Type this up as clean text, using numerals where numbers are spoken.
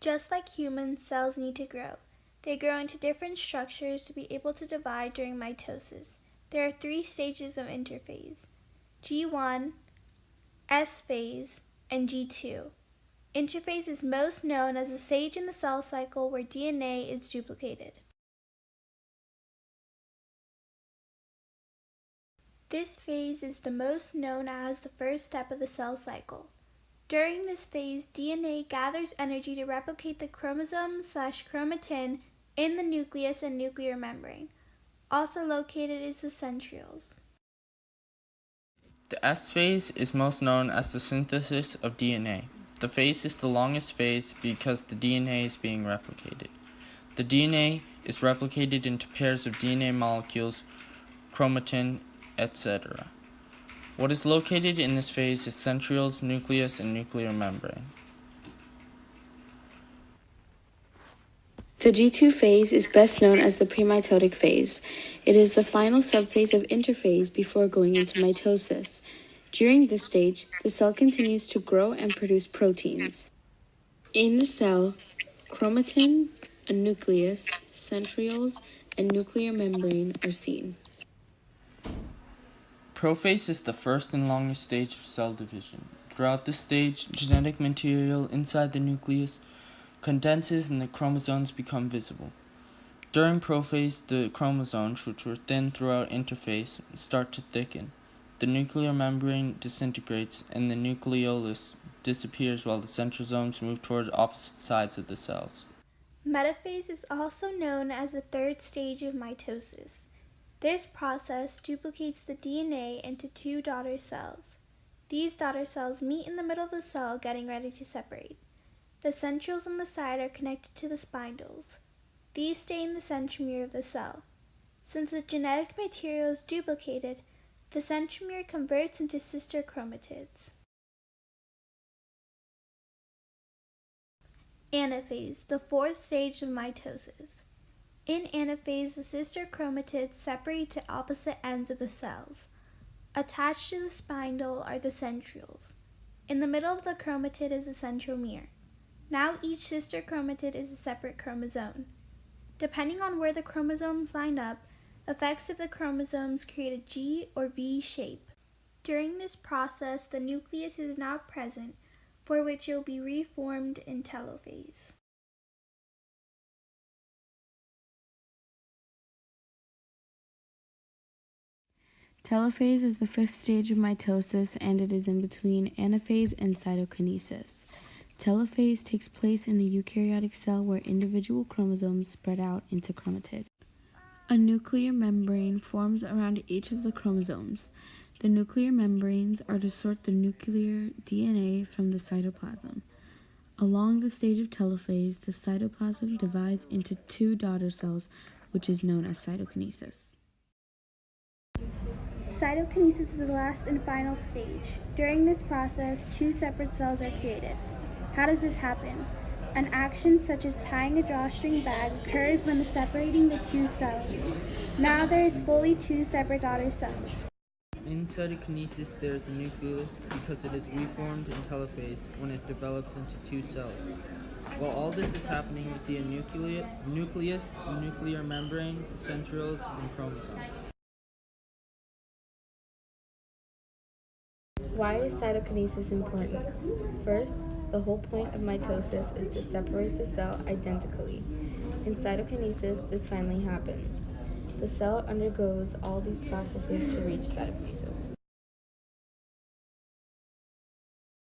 Just like humans, cells need to grow. They grow into different structures to be able to divide during mitosis. There are 3 stages of interphase: G1, S phase, and G2. Interphase is most known as the stage in the cell cycle where DNA is duplicated. This phase is the most known as the first step of the cell cycle. During this phase, DNA gathers energy to replicate the chromosome/chromatin in the nucleus and nuclear membrane. Also located is the centrioles. The S phase is most known as the synthesis of DNA. The phase is the longest phase because the DNA is being replicated. The DNA is replicated into pairs of DNA molecules, chromatin, etc. What is located in this phase is centrioles, nucleus, and nuclear membrane. The G2 phase is best known as the premitotic phase. It is the final subphase of interphase before going into mitosis. During this stage, the cell continues to grow and produce proteins. In the cell, chromatin, a nucleus, centrioles, and nuclear membrane are seen. Prophase is the first and longest stage of cell division. Throughout this stage, genetic material inside the nucleus condenses and the chromosomes become visible. During prophase, the chromosomes, which were thin throughout interphase, start to thicken. The nuclear membrane disintegrates and the nucleolus disappears while the centrosomes move towards opposite sides of the cells. Metaphase is also known as the third stage of mitosis. This process duplicates the DNA into 2 daughter cells. These daughter cells meet in the middle of the cell, getting ready to separate. The centrioles on the side are connected to the spindles. These stay in the centromere of the cell. Since the genetic material is duplicated, the centromere converts into sister chromatids. Anaphase, the 4th stage of mitosis. In anaphase, the sister chromatids separate to opposite ends of the cells. Attached to the spindle are the centrioles. In the middle of the chromatid is the centromere. Now each sister chromatid is a separate chromosome. Depending on where the chromosomes line up, affects if the chromosomes create a G or V shape. During this process, the nucleus is not present, for which it will be reformed in telophase. Telophase is the 5th stage of mitosis, and it is in between anaphase and cytokinesis. Telophase takes place in the eukaryotic cell where individual chromosomes spread out into chromatid. A nuclear membrane forms around each of the chromosomes. The nuclear membranes are to sort the nuclear DNA from the cytoplasm. Along the stage of telophase, the cytoplasm divides into 2 daughter cells, which is known as cytokinesis. Cytokinesis is the last and final stage. During this process, 2 separate cells are created. How does this happen? An action such as tying a drawstring bag occurs when separating the 2 cells. Now there is fully 2 separate daughter cells. In cytokinesis, there is a nucleus because it is reformed in telophase when it develops into 2 cells. While all this is happening, we see a nucleus, nuclear membrane, centrioles, and chromosomes. Why is cytokinesis important? First, the whole point of mitosis is to separate the cell identically. In cytokinesis, this finally happens. The cell undergoes all these processes to reach cytokinesis.